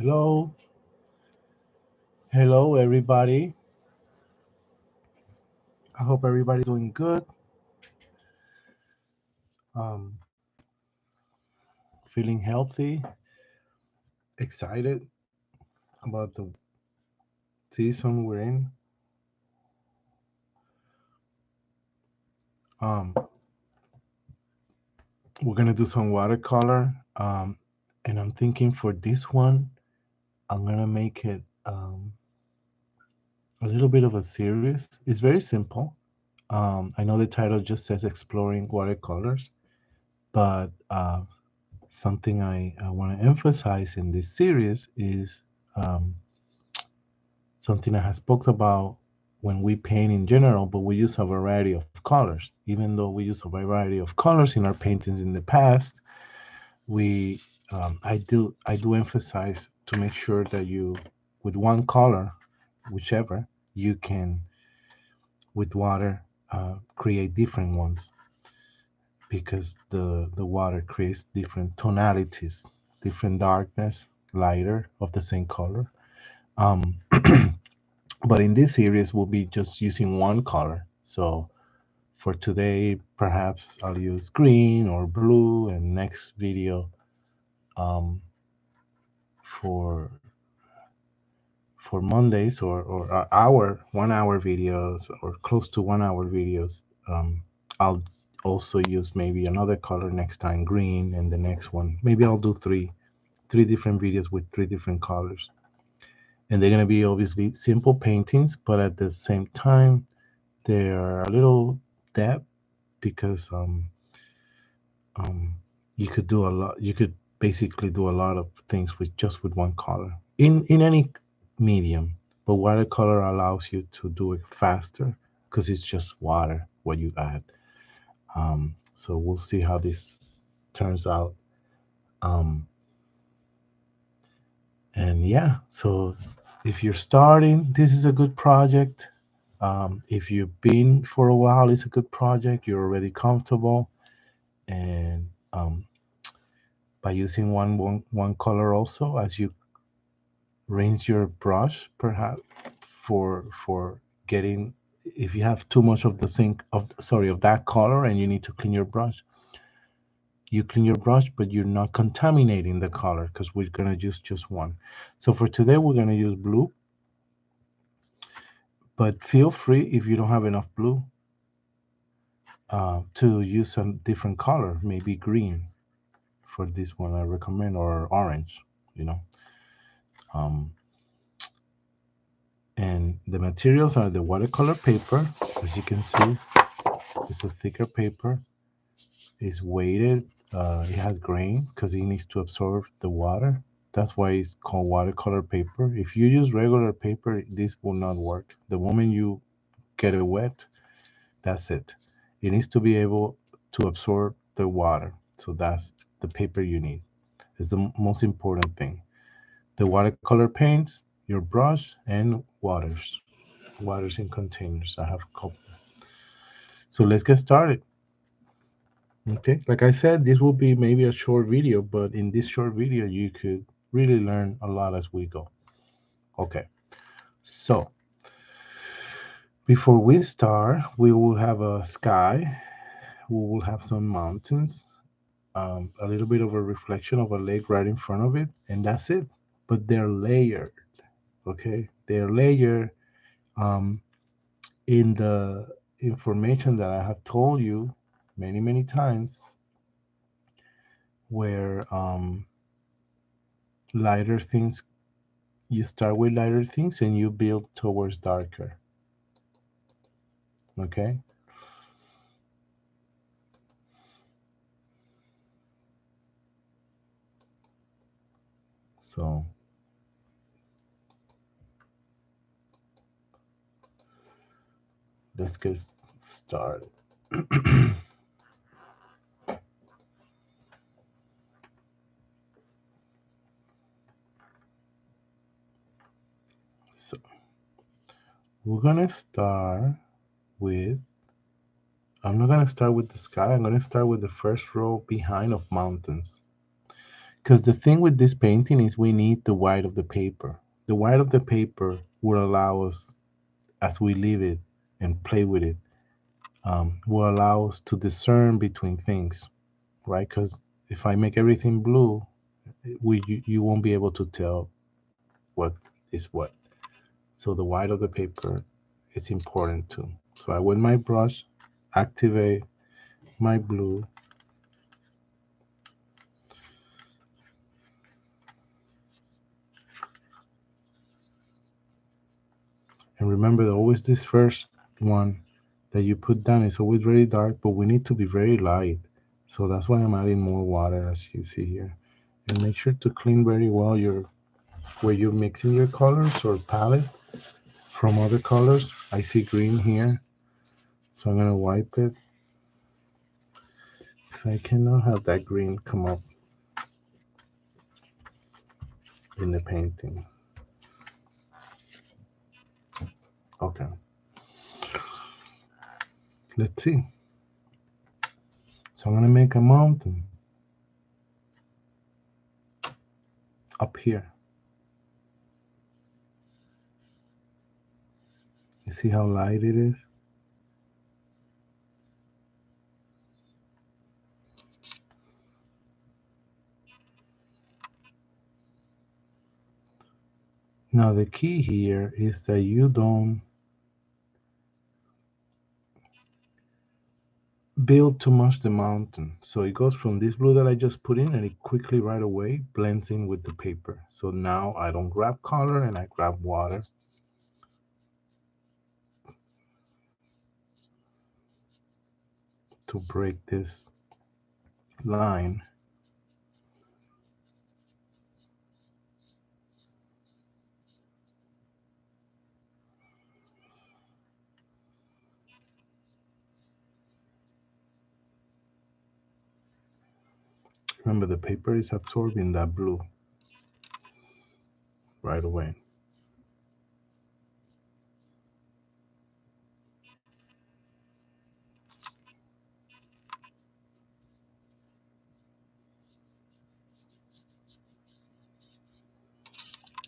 Hello, hello everybody. I hope everybody's doing good. Um, Feeling healthy, excited about the season we're in. Um, we're gonna do some watercolor, and I'm thinking for this one, I'm gonna make it a little bit of a series. It's very simple. I know the title just says exploring watercolors, but something I want to emphasize in this series is um, something I have spoken about when we paint in general, but we use a variety of colors. Even though we use a variety of colors in our paintings in the past, we I do emphasize to make sure that you, with one color, whichever, you can with water create different ones because the water creates different tonalities, different darkness, lighter of the same color. Um, but in this series, we'll be just using one color. So for today, perhaps I'll use green or blue, and next video um, for Mondays or hour 1 hour videos or close to 1 hour videos, I'll also use maybe another color next time, green, and the next one maybe I'll do three different videos with three different colors, and they're gonna be obviously simple paintings, but at the same time they're a little depth because um, you could do a lot. You could basically do a lot of things with just with one color in any medium. But watercolor allows you to do it faster because it's just water what you add. So we'll see how this turns out. Um, and yeah, so if you're starting, this is a good project. If you've been for a while, it's a good project. You're already comfortable, and by using one color also as you rinse your brush perhaps for getting, if you have too much of the sink of sorry of that color and you need to clean your brush, you clean your brush, but you're not contaminating the color because we're going to use just one. So for today we're going to use blue, but feel free if you don't have enough blue to use a different color, maybe green for this one I recommend, or orange, you know. um, and the materials are the watercolor paper. As you can see, it's a thicker paper. It's weighted. It has grain because it needs to absorb the water. That's why it's called watercolor paper. If you use regular paper, this will not work. The moment you get it wet, that's it. It needs to be able to absorb the water. So that's the paper you need. It's the most important thing. The watercolor paints, your brush, and waters. Waters in containers. I have a couple. So let's get started. Okay, like I said, this will be maybe a short video, but in this short video, you could really learn a lot as we go. Okay, so before we start, we will have a sky, we will have some mountains, a little bit of a reflection of a lake right in front of it, and that's it. But they're layered, okay? They're layered um, in the information that I have told you many, many times, where lighter things, you start with lighter things and you build towards darker. Okay, so let's get started. So we're gonna start with, I'm not gonna start with the sky, I'm gonna start with the first row behind of mountains, Because the thing with this painting is we need the white of the paper. The white of the paper will allow us, as we leave it and play with it, will allow us to discern between things, right? Because if I make everything blue, you won't be able to tell what is what. So the white of the paper is important too. So I with my brush activate my blue, and remember that always this first one that you put down is always very dark, but we need to be very light. So that's why I'm adding more water as you see here. And make sure to clean very well your where you're mixing your colors or palette from other colors. I see green here, so I'm gonna wipe it. So I cannot have that green come up in the painting. Okay, let's see. So I'm gonna make a mountain up here. You see how light it is? Now the key here is that you don't build too much the mountain. So it goes from this blue that I just put in and it quickly right away blends in with the paper. So now I don't grab color and I grab water to break this line. Remember the paper is absorbing that blue right away.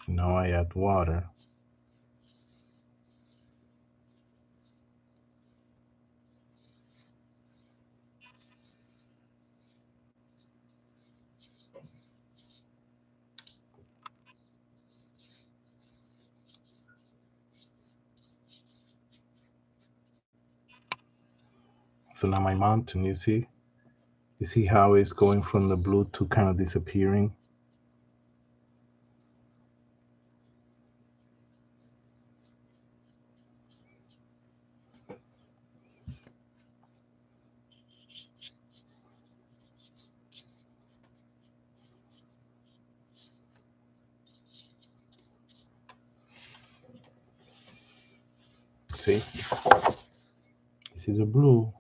Now I add water. So now my mountain, you see how it's going from the blue to kind of disappearing. See, this is the blue,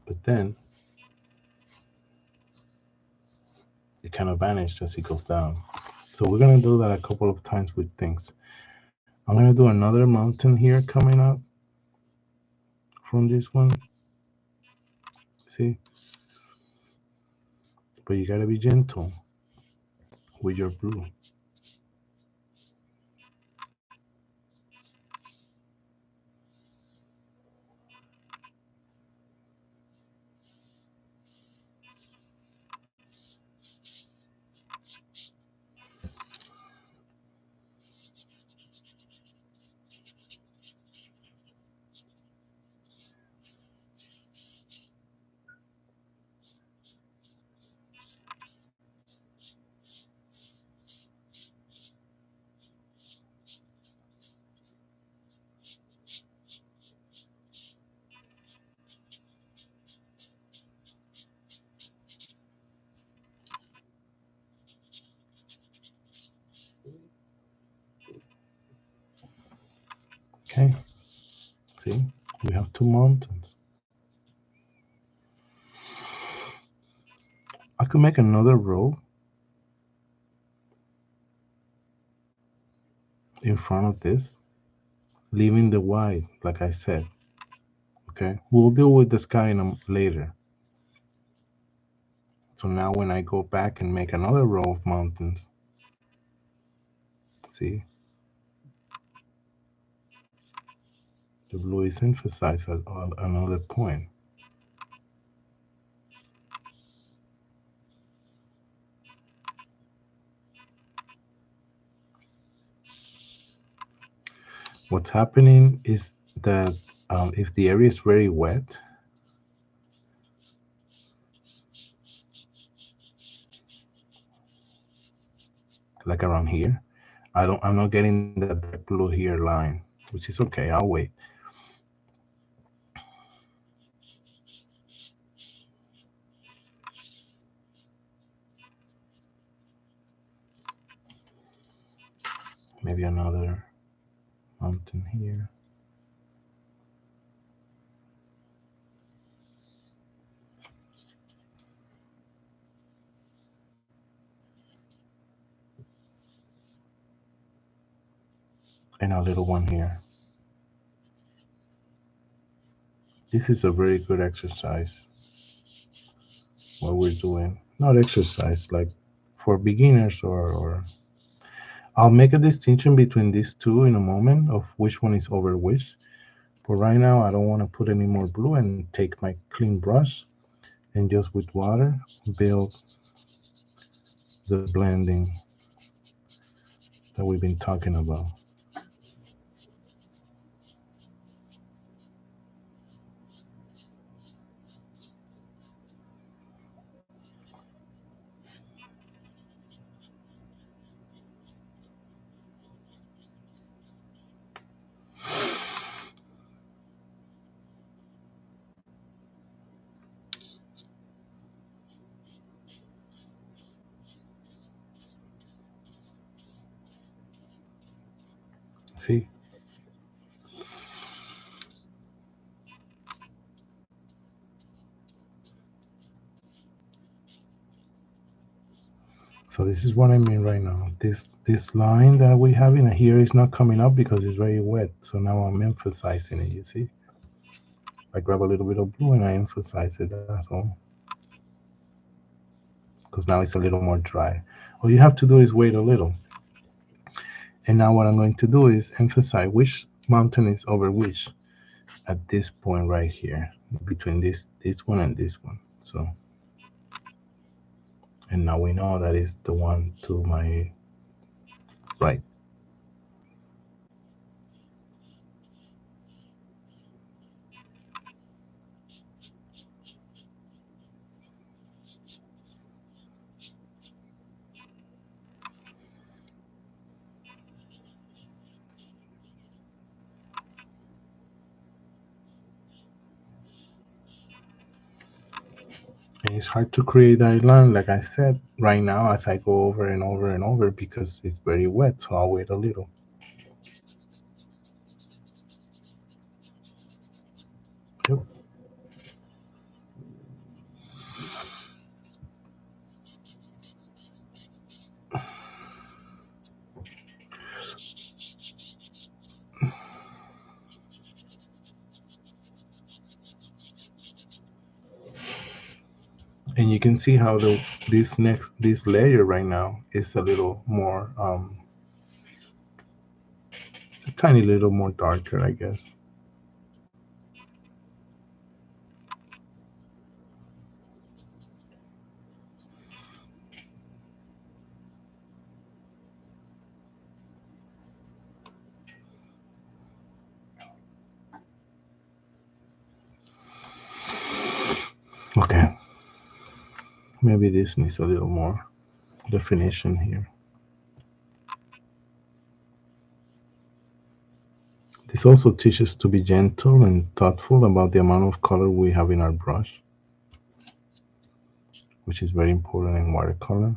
but then it kind of vanished as it goes down. So we're gonna do that a couple of times with things. I'm gonna do another mountain here coming up from this one. See, but you gotta be gentle with your blue. Okay, see, we have two mountains. I could make another row in front of this, leaving the white, like I said. Okay, we'll deal with the sky later. So now when I go back and make another row of mountains, see, the blue is emphasized at another point. What's happening is that if the area is very wet, like around here, I'm not getting that dark blue here line, which is okay. I'll wait. Maybe another mountain here. And a little one here. This is a very good exercise. What we're doing, not exercise, like for beginners or I'll make a distinction between these two in a moment of which one is over which. But right now, I don't want to put any more blue and take my clean brush and just with water build the blending that we've been talking about. See? So this is what I mean right now. This line that we have in here is not coming up because it's very wet. So now I'm emphasizing it, you see? I grab a little bit of blue and I emphasize it, that's all. Because now it's a little more dry. All you have to do is wait a little. And now what I'm going to do is emphasize which mountain is over which at this point right here, between this one and this one. So, and now we know that is the one to my right. And it's hard to create that line, like I said, right now as I go over and over and over because it's very wet. So I'll wait a little. Yep. And you can see how this layer right now is a little more a tiny little more darker, I guess. Okay, maybe this needs a little more definition here. This also teaches to be gentle and thoughtful about the amount of color we have in our brush, which is very important in watercolor.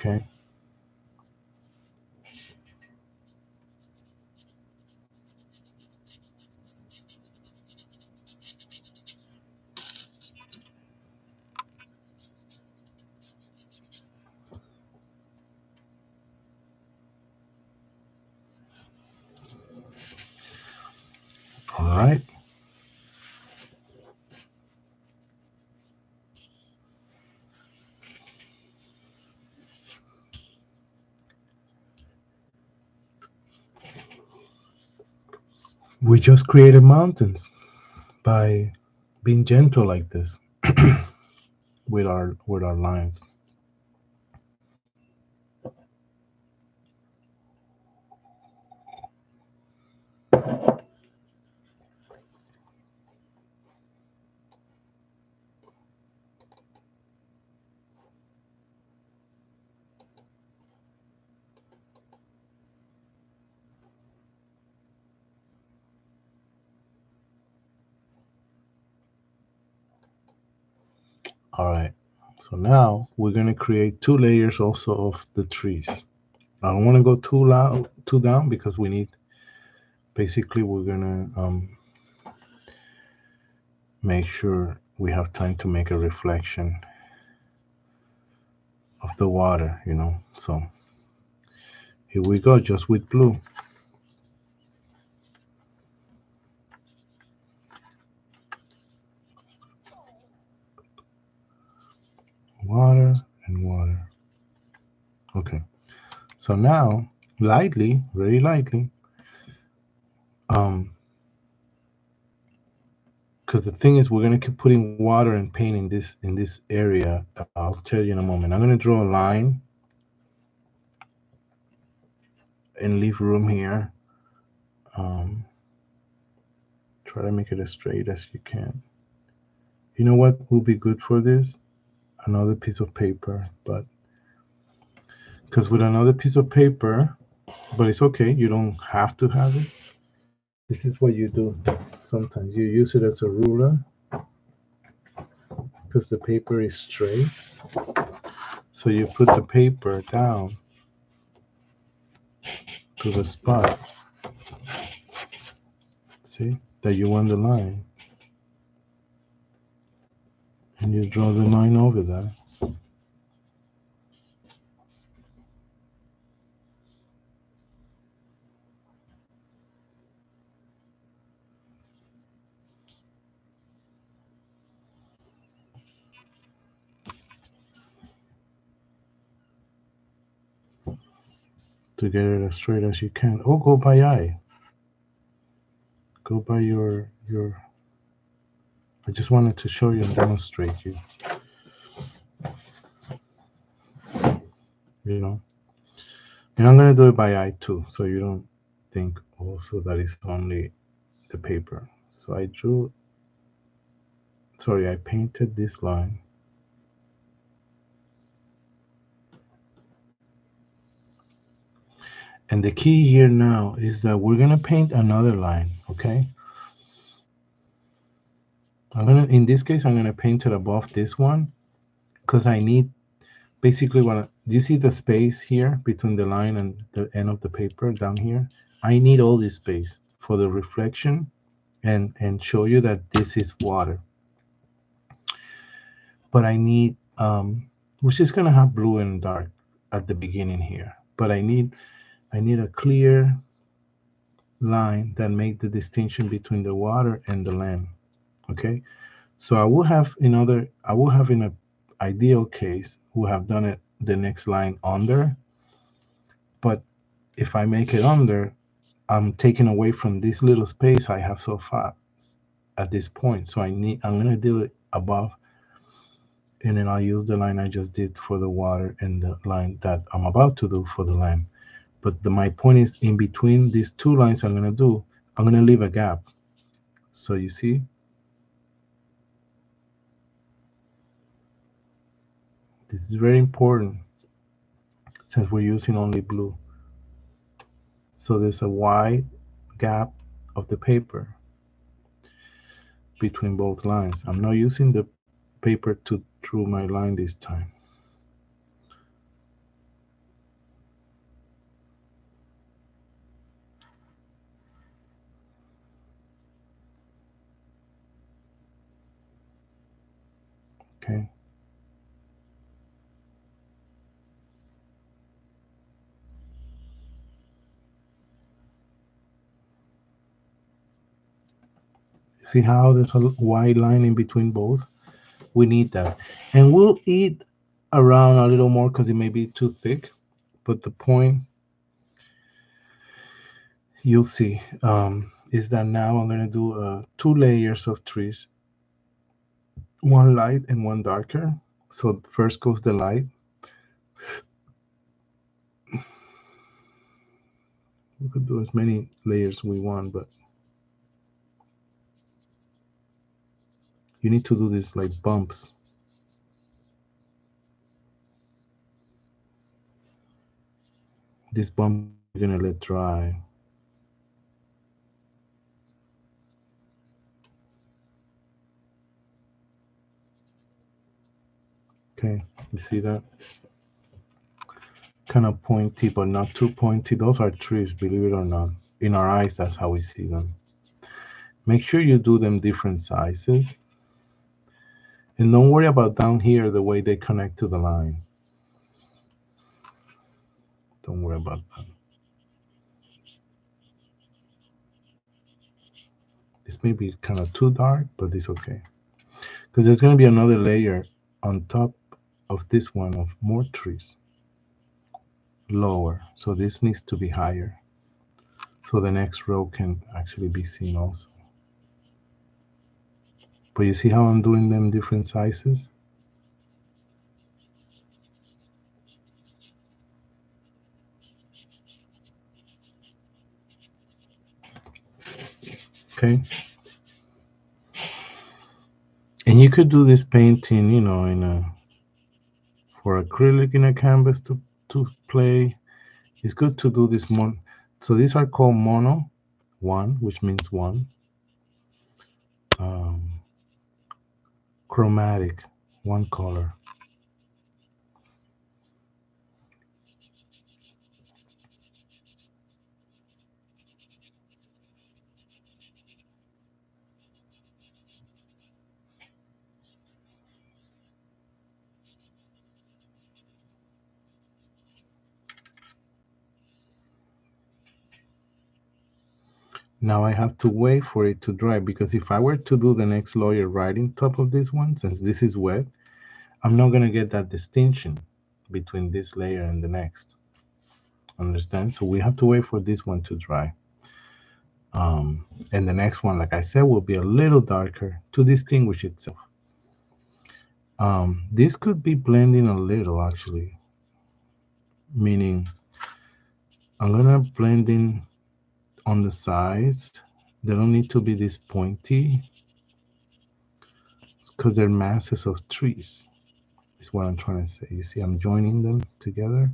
Okay. right. We just created mountains by being gentle like this with our lines. All right. So now we're gonna create two layers also of the trees. I don't want to go too loud, too down because we need. Basically, we're gonna make sure we have time to make a reflection of the water. So here we go, just with blue. Water and water. Okay. So now, lightly, very lightly, because the thing is, we're gonna keep putting water and paint in this area. I'll tell you in a moment. I'm gonna draw a line and leave room here. Um, Try to make it as straight as you can. You know what will be good for this? Another piece of paper, but because with another piece of paper, but it's okay. You don't have to have it. This is what you do. Sometimes you use it as a ruler because the paper is straight. So you put the paper down to the spot. See that you want the line, and you draw the line over that. To get it as straight as you can. Or go by eye. Go by your. I just wanted to show you and demonstrate you. You know. And I'm gonna do it by eye too, so you don't think also that it's only the paper. So I drew. Sorry, I painted this line. And the key here now is that we're gonna paint another line, okay? In this case, I'm gonna paint it above this one because I need basically do you see the space here between the line and the end of the paper down here? I need all this space for the reflection and show you that this is water. But I need, we're just gonna have blue and dark at the beginning here. But I need a clear line that make the distinction between the water and the land. Okay, so I will have in a ideal case, who have done it the next line under, but if I make it under, I'm taking away from this little space I have so far at this point. So I'm gonna do it above, and then I'll use the line I just did for the water and the line that I'm about to do for the land. But my point is, in between these two lines I'm gonna do, I'm gonna leave a gap. So you see, this is very important since we're using only blue. So there's a wide gap of the paper between both lines. I'm not using the paper to draw my line this time. Okay. See how there's a white line in between both? We need that. And we'll eat around a little more because it may be too thick. But the point, you'll see, is that now I'm going to do 2 layers of trees, one light and one darker. So first goes the light. We could do as many layers we want, but you need to do this like bumps. These bumps you're going to let dry. Okay, you see that? Kind of pointy, but not too pointy. Those are trees, believe it or not. In our eyes, that's how we see them. Make sure you do them different sizes. And don't worry about down here the way they connect to the line. Don't worry about that. This may be kind of too dark, but it's okay. Because there's going to be another layer on top of this one of more trees. Lower. So this needs to be higher. So the next row can actually be seen also. But you see how I'm doing them different sizes? Okay. And you could do this painting, in a for acrylic in a canvas to play. It's good to do this one. So these are called mono, one, which means one. Um, Chromatic, one color. Now I have to wait for it to dry because if I were to do the next layer right in top of this one, since this is wet, I'm not going to get that distinction between this layer and the next. Understand? So we have to wait for this one to dry. And the next one, like I said, will be a little darker to distinguish itself. This could be blending a little actually, meaning I'm gonna blend in on the sides. They don't need to be this pointy because they're masses of trees, is what I'm trying to say. You see, I'm joining them together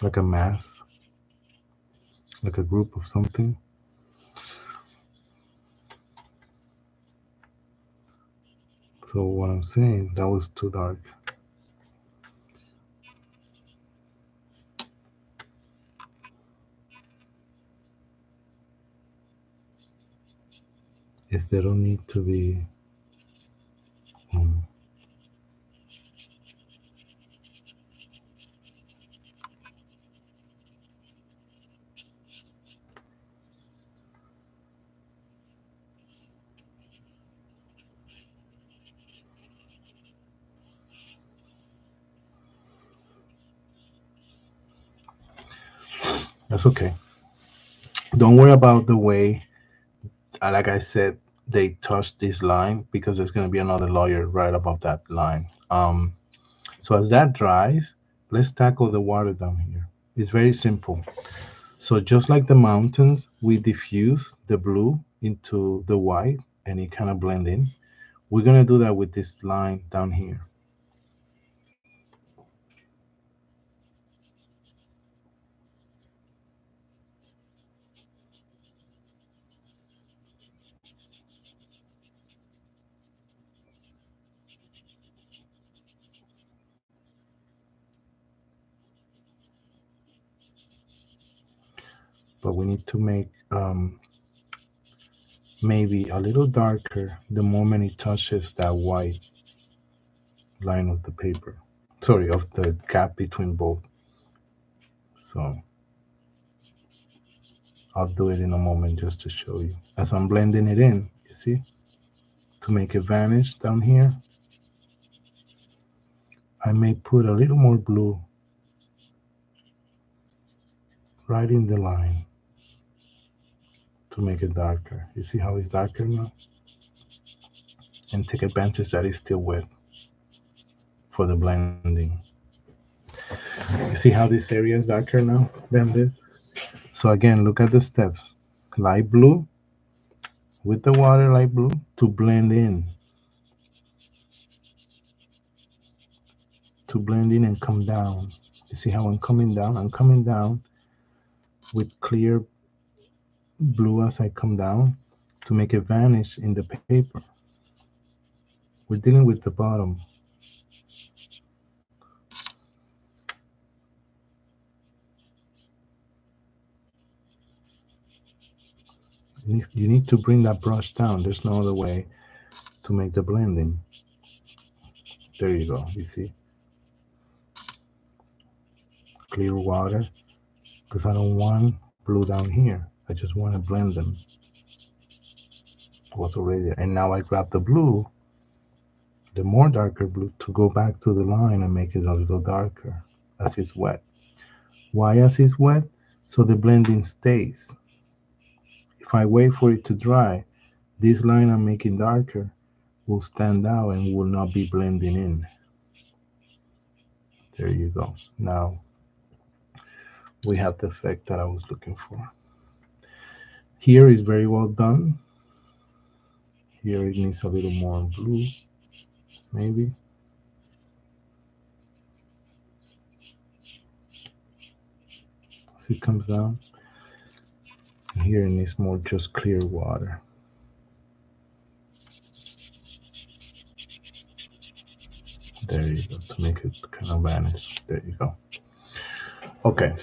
like a mass, like a group of something. So what I'm saying, that was too dark. Is they don't need to be. um, that's okay. Don't worry about the way, like I said, they touch this line because there's going to be another layer right above that line. So as that dries, let's tackle the water down here. It's very simple. So just like the mountains, we diffuse the blue into the white and it kind of blend in. We're going to do that with this line down here. But we need to make maybe a little darker the moment it touches that white line of the paper. Sorry, of the gap between both. So I'll do it in a moment just to show you. As I'm blending it in, you see, to make it vanish down here, I may put a little more blue right in the line to make it darker. You see how it's darker now? And take advantage that it's still wet for the blending. You see how this area is darker now than this? So again, look at the steps. Light blue with the water, light blue, to blend in. To blend in and come down. You see how I'm coming down? I'm coming down with clear blue as I come down to make it vanish in the paper. We're dealing with the bottom. You need to bring that brush down. There's no other way to make the blending. There you go. You see? Clear water. Because I don't want blue down here. I just want to blend them. What's already there. And now I grab the blue, the more darker blue, to go back to the line and make it a little darker as it's wet. Why as it's wet? So the blending stays. If I wait for it to dry, this line I'm making darker will stand out and will not be blending in. There you go. Now we have the effect that I was looking for. Here is very well done. Here it needs a little more blue, maybe. As it comes down. Here it needs more just clear water. There you go, to make it kind of vanish. There you go. Okay.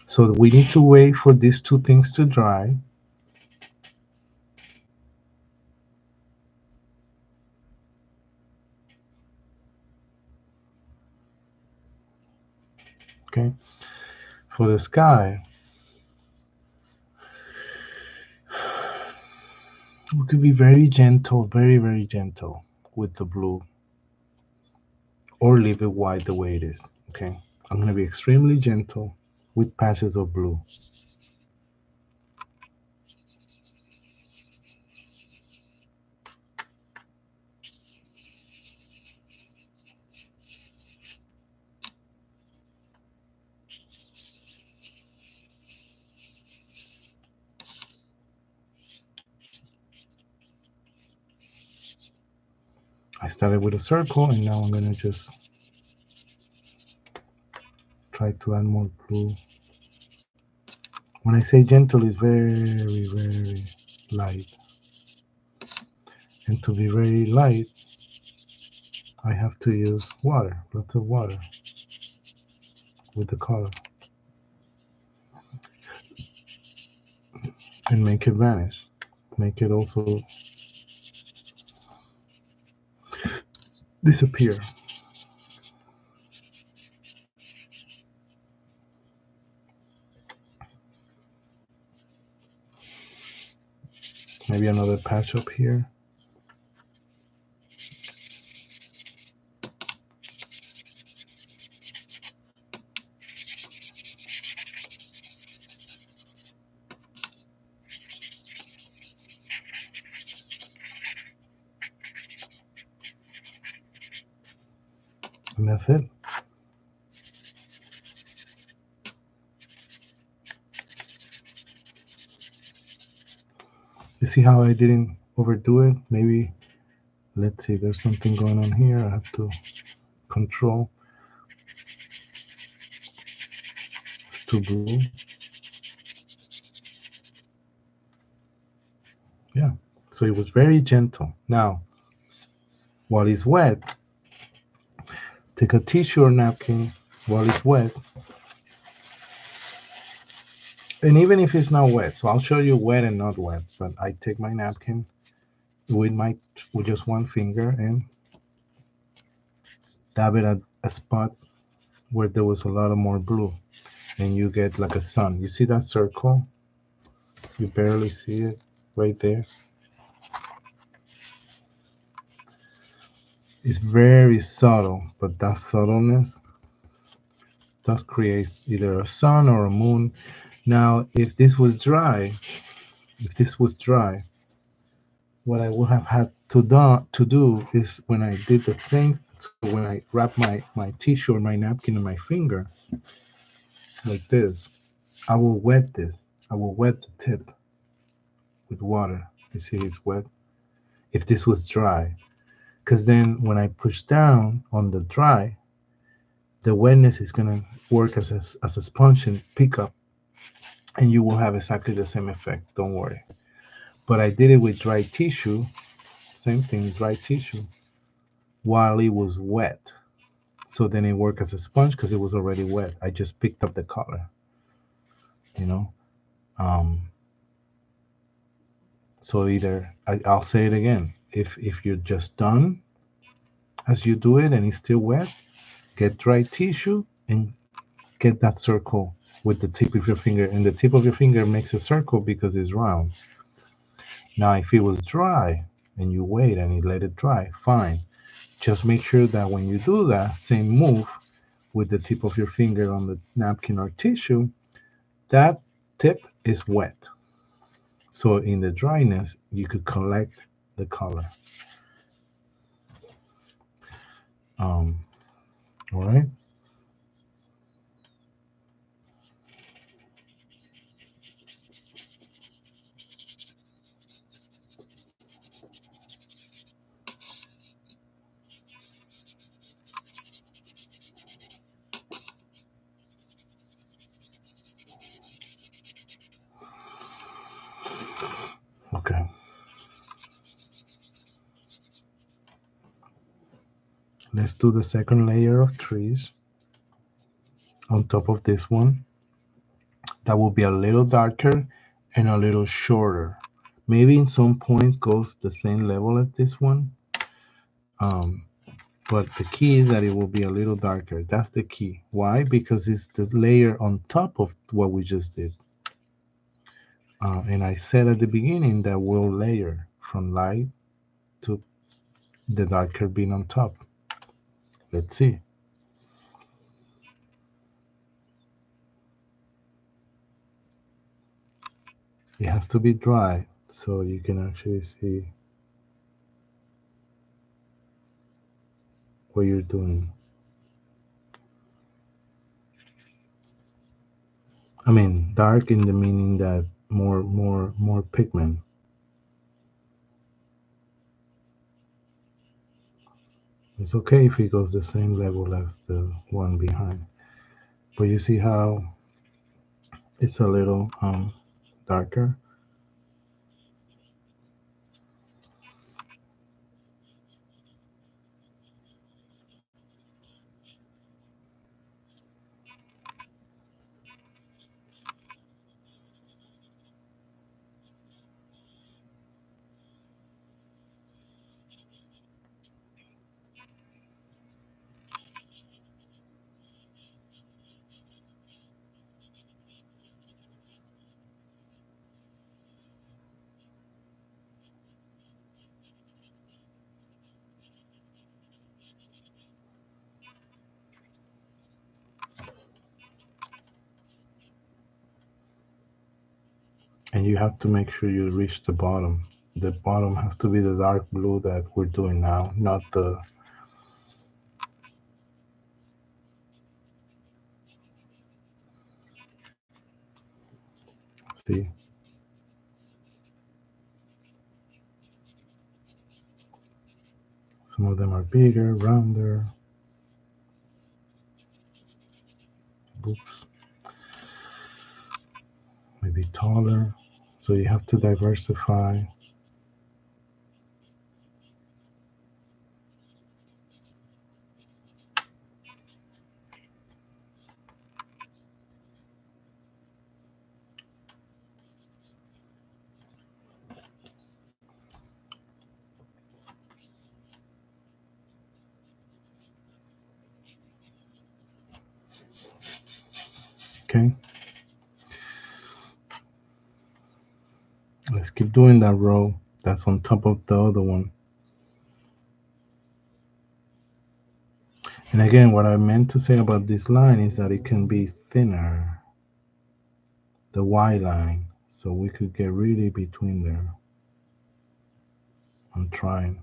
So we need to wait for these two things to dry. Okay. For the sky, we could be very gentle, very, very gentle with the blue, or leave it white the way it is. Okay. I'm going to be extremely gentle with patches of blue. I started with a circle and now I'm going to just try to add more blue. When I say gentle, it's very, very light. And to be very light, I have to use water, lots of water with the color. And make it vanish. Make it also disappear. Maybe another patch up here. And that's it. You see how I didn't overdo it? Maybe, let's see, there's something going on here. I have to control. It's too blue. Yeah. So it was very gentle. Now, while it's wet, take a tissue or napkin while it's wet. And even if it's not wet, so I'll show you wet and not wet, but I take my napkin with just one finger and dab it at a spot where there was a lot of more blue. and you get like a sun. You see that circle? You barely see it right there. It's very subtle, but that subtleness does create either a sun or a moon. Now, if this was dry, what I would have had to do is when I did the thing, so when I wrap my tissue or my napkin in my finger like this, I will wet this. I will wet the tip with water. You see, it's wet. If this was dry, because then when I push down on the dry, the wetness is gonna work as a sponge and pick up, and you will have exactly the same effect. Don't worry. But I did it with dry tissue, same thing, dry tissue, while it was wet. So then it worked as a sponge because it was already wet. I just picked up the color, you know. Um, so I'll say it again. If you're just done as you do it and it's still wet, get dry tissue and get that circle with the tip of your finger. And the tip of your finger makes a circle because it's round. Now, if it was dry and you wait and you let it dry, fine. Just make sure that when you do that same move with the tip of your finger on the napkin or tissue, that tip is wet. So in the dryness, you could collect the color. Um, all right. Okay. Let's do the second layer of trees on top of this one. That will be a little darker and a little shorter. Maybe in some points goes the same level as this one. Um, but the key is that it will be a little darker. That's the key. Why? Because it's the layer on top of what we just did. And I said at the beginning that we'll layer from light to the darker being on top. Let's see. It has to be dry so you can actually see what you're doing. I mean, dark in the meaning that more pigment. It's okay if it goes the same level as the one behind. But you see how it's a little darker? And you have to make sure you reach the bottom. The bottom has to be the dark blue that we're doing now, not the, see, some of them are bigger, rounder, oops, maybe taller. So you have to diversify. Okay, let's keep doing that row that's on top of the other one. And again, what I meant to say about this line is that it can be thinner, the Y line, so we could get really between there. I'm trying.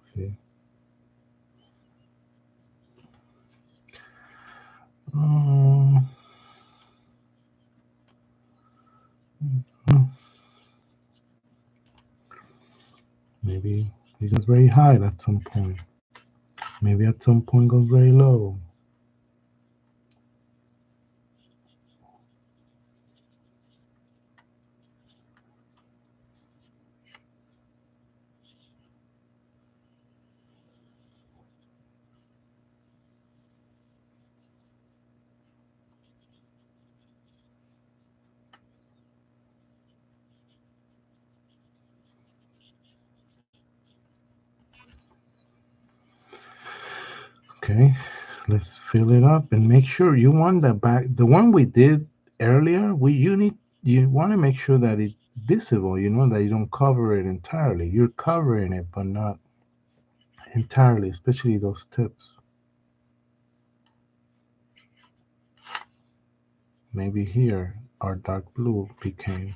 See? Um, maybe it goes very high at some point. Maybe at some point goes very low. Okay, let's fill it up and make sure you want that back. The one we did earlier, you want to make sure that it's visible. You know that you don't cover it entirely. You're covering it, but not entirely, especially those tips. Maybe here our dark blue became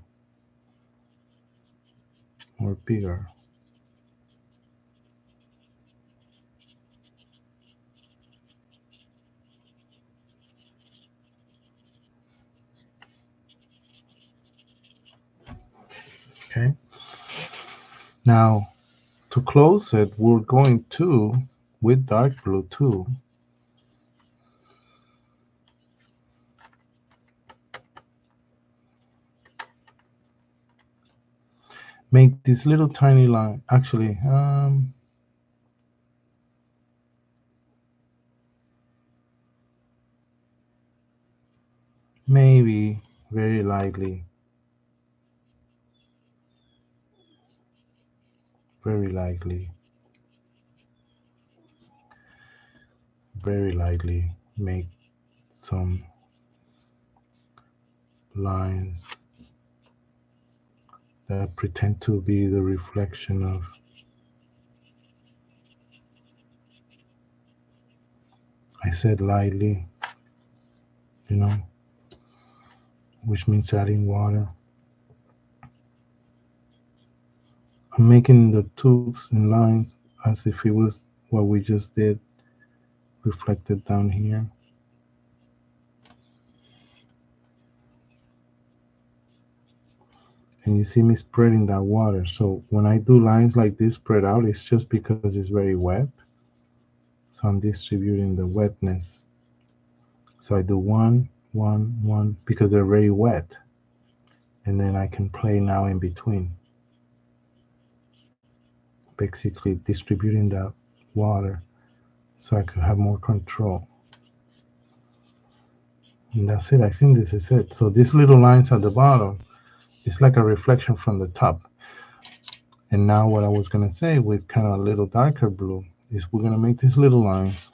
more bigger. Okay. Now to close it, we're going to, with dark blue too, make this little tiny line. Actually, maybe very lightly, very lightly, very lightly make some lines that pretend to be the reflection of. I said lightly, you know, which means adding water. I'm making the tubes and lines as if it was what we just did reflected down here. And you see me spreading that water. So when I do lines like this spread out, it's just because it's very wet. So I'm distributing the wetness. So I do one, one, because they're very wet. And then I can play now in between. Basically distributing that water so I could have more control. And that's it. I think this is it. So these little lines at the bottom, it's like a reflection from the top. And now what I was going to say with kind of a little darker blue is we're going to make these little lines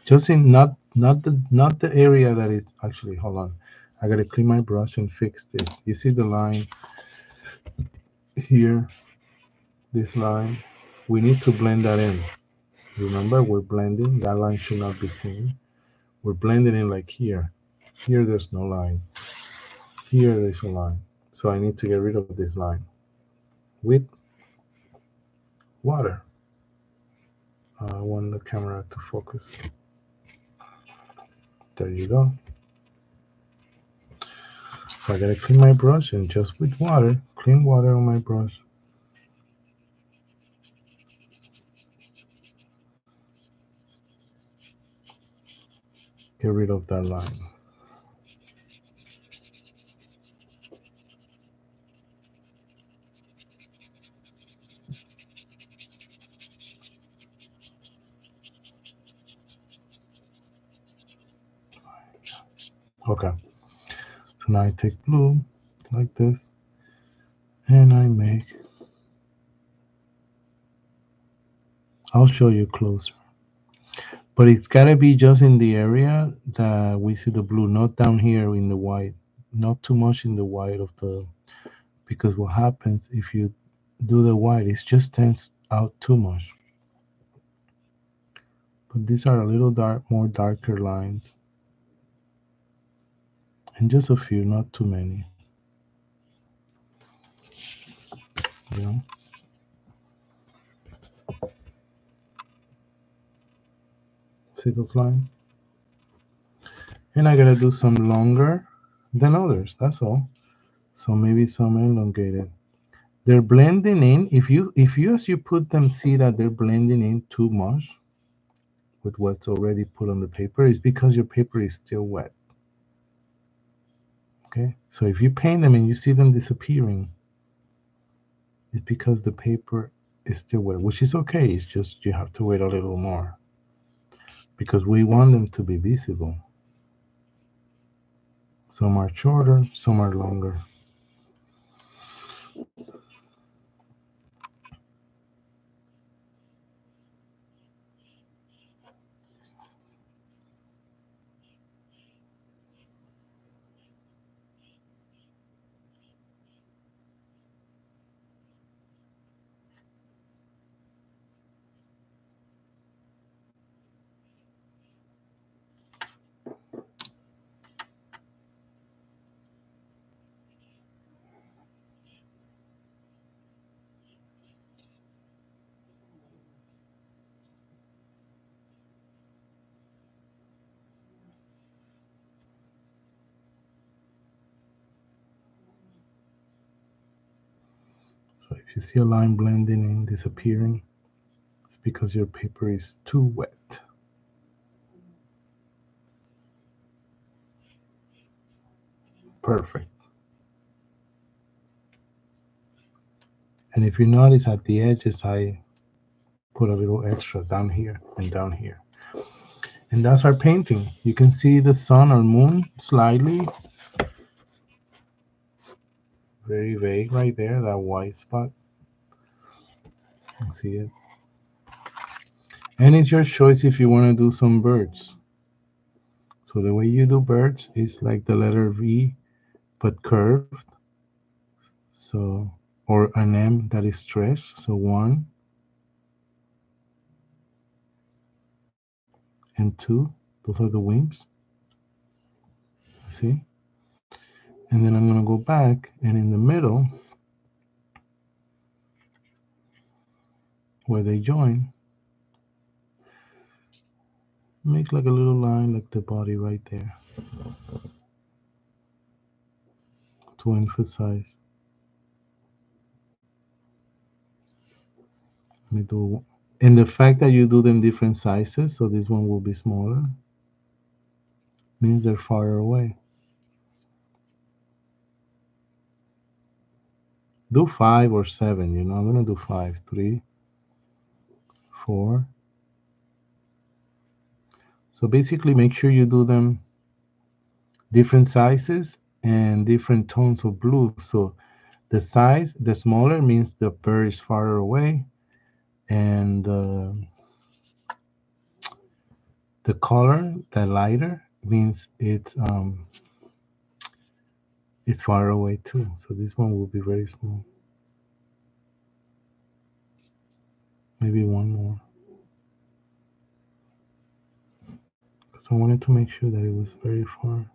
just in not the area that is actually, hold on. I got to clean my brush and fix this. You see the line here, this line, we need to blend that in. Remember, we're blending. That line should not be seen. We're blending in like here. Here, there's no line. Here, there's a line. So I need to get rid of this line with water. I want the camera to focus. There you go. So I gotta clean my brush and just with water, clean water on my brush. Get rid of that line. Okay. So now I take blue like this and I make I'll show you closer. But it's gotta be just in the area that we see the blue, not down here in the white. Not too much in the white of the, because what happens if you do the white, it just stands out too much. But these are a little dark, more darker lines, and just a few, not too many. You know, see those lines? And I gotta do some longer than others. That's all. So maybe some elongated. They're blending in. If you as you put them see that they're blending in too much with what's already put on the paper, is because your paper is still wet. Okay. So if you paint them and you see them disappearing, it's because the paper is still wet, which is okay. It's just you have to wait a little more because we want them to be visible. Some are shorter, some are longer. So if you see a line blending in, disappearing, it's because your paper is too wet. Perfect. And if you notice at the edges, I put a little extra down here and down here. And that's our painting. You can see the sun or moon slightly, very vague right there, that white spot. You see it? And it's your choice if you want to do some birds. So the way you do birds is like the letter V, but curved. So, or an M that is stretched. So one and two, those are the wings. See? And then I'm going to go back, and in the middle, where they join, make like a little line like the body right there to emphasize. Let me do, and the fact that you do them different sizes, so this one will be smaller, means they're farther away. Do 5 or 7, you know. I'm gonna do 5, 3, 4. So basically, make sure you do them different sizes and different tones of blue. So the size, the smaller means the bird is farther away, and the color, the lighter, means it's far away too. So this one will be very small. Maybe one more. Because I wanted to make sure that it was very far.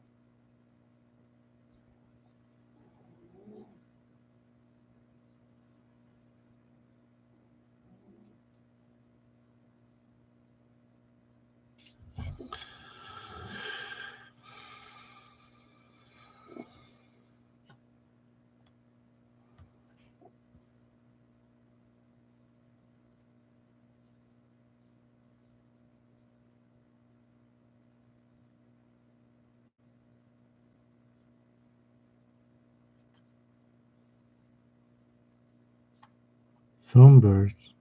Some birds,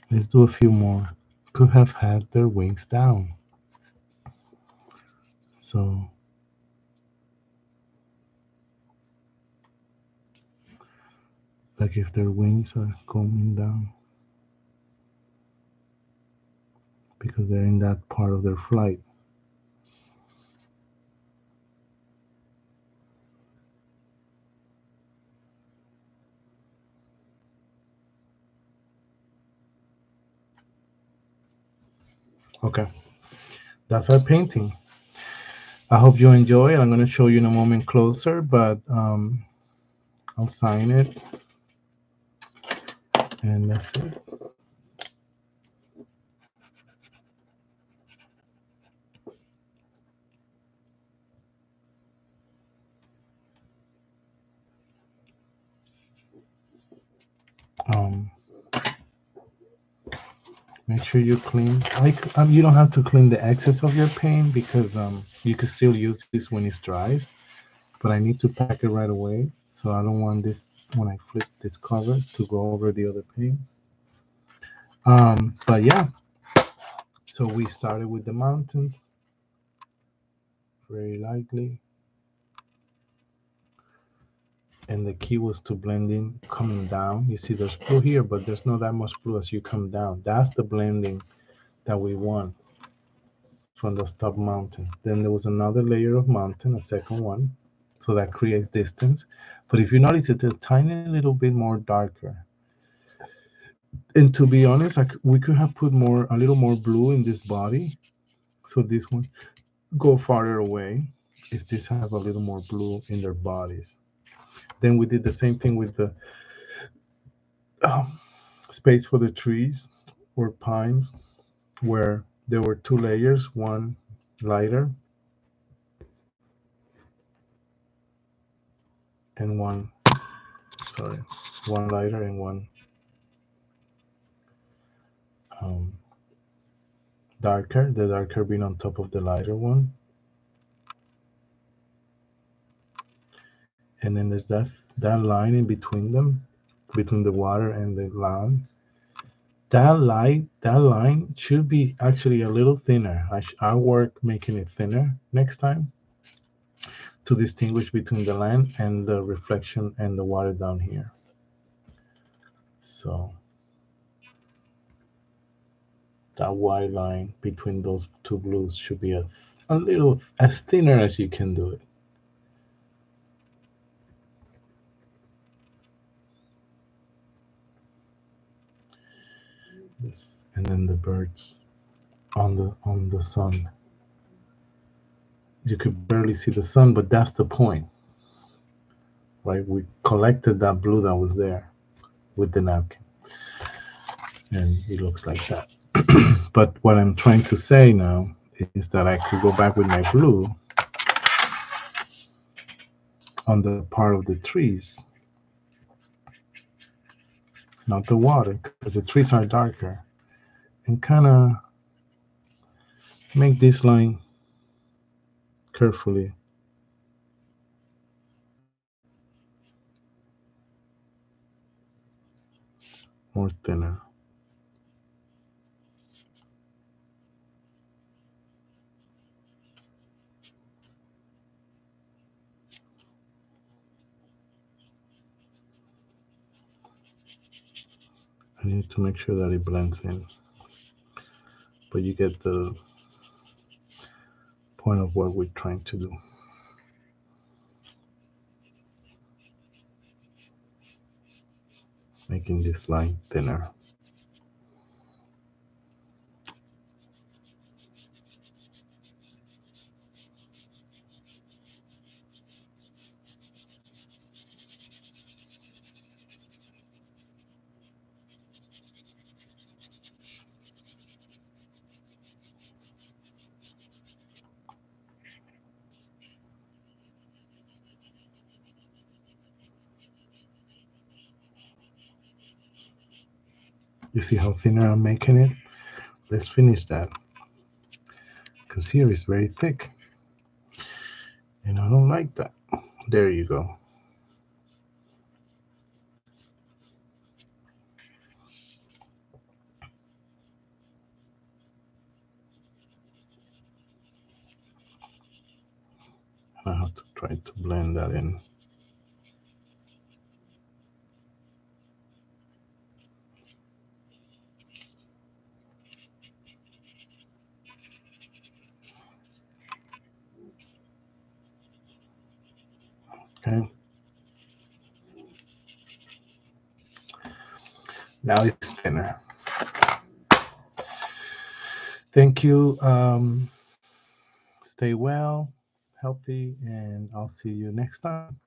let's do a few more, could have had their wings down. So, like if their wings are coming down. because they're in that part of their flight. Okay, that's our painting. I hope you enjoy it. I'm going to show you in a moment closer, but I'll sign it, and that's it. Um, Make sure you clean. You don't have to clean the excess of your paint because you can still use this when it dries. But I need to pack it right away, so I don't want this when I flip this cover to go over the other paints. But yeah, so we started with the mountains, very lightly, and the key was to blend in coming down. You see, there's blue here, but there's not that much blue as you come down. That's the blending that we want from the top mountains. Then there was another layer of mountain, a second one, so that creates distance. But if you notice, it's a tiny little bit more darker. And to be honest, we could have put a little more blue in this body, so this one go farther away. If this have a little more blue in their bodies, then we did the same thing with the um, space for the trees or pines, where there were two layers, one lighter and one, sorry, one lighter and one um, darker, the darker being on top of the lighter one. And then there's that line in between them, between the water and the land. That line should be actually a little thinner. I'll work making it thinner next time to distinguish between the land and the reflection and the water down here. So that white line between those two blues should be a little as thinner as you can do it. This, and then the birds on the sun. You could barely see the sun, but that's the point, right? We collected that blue that was there with the napkin, and it looks like that. But what I'm trying to say now is that I could go back with my blue on the part of the trees, not the water, because the trees are darker, and kind of make this line carefully more thinner. I need to make sure that it blends in, but you get the point of what we're trying to do. Making this line thinner. You see how thinner I'm making it? Let's finish that, because here is very thick, and I don't like that. There you go. I have to try to blend that in. Okay. Now it's thinner. Thank you. Stay well, healthy, and I'll see you next time.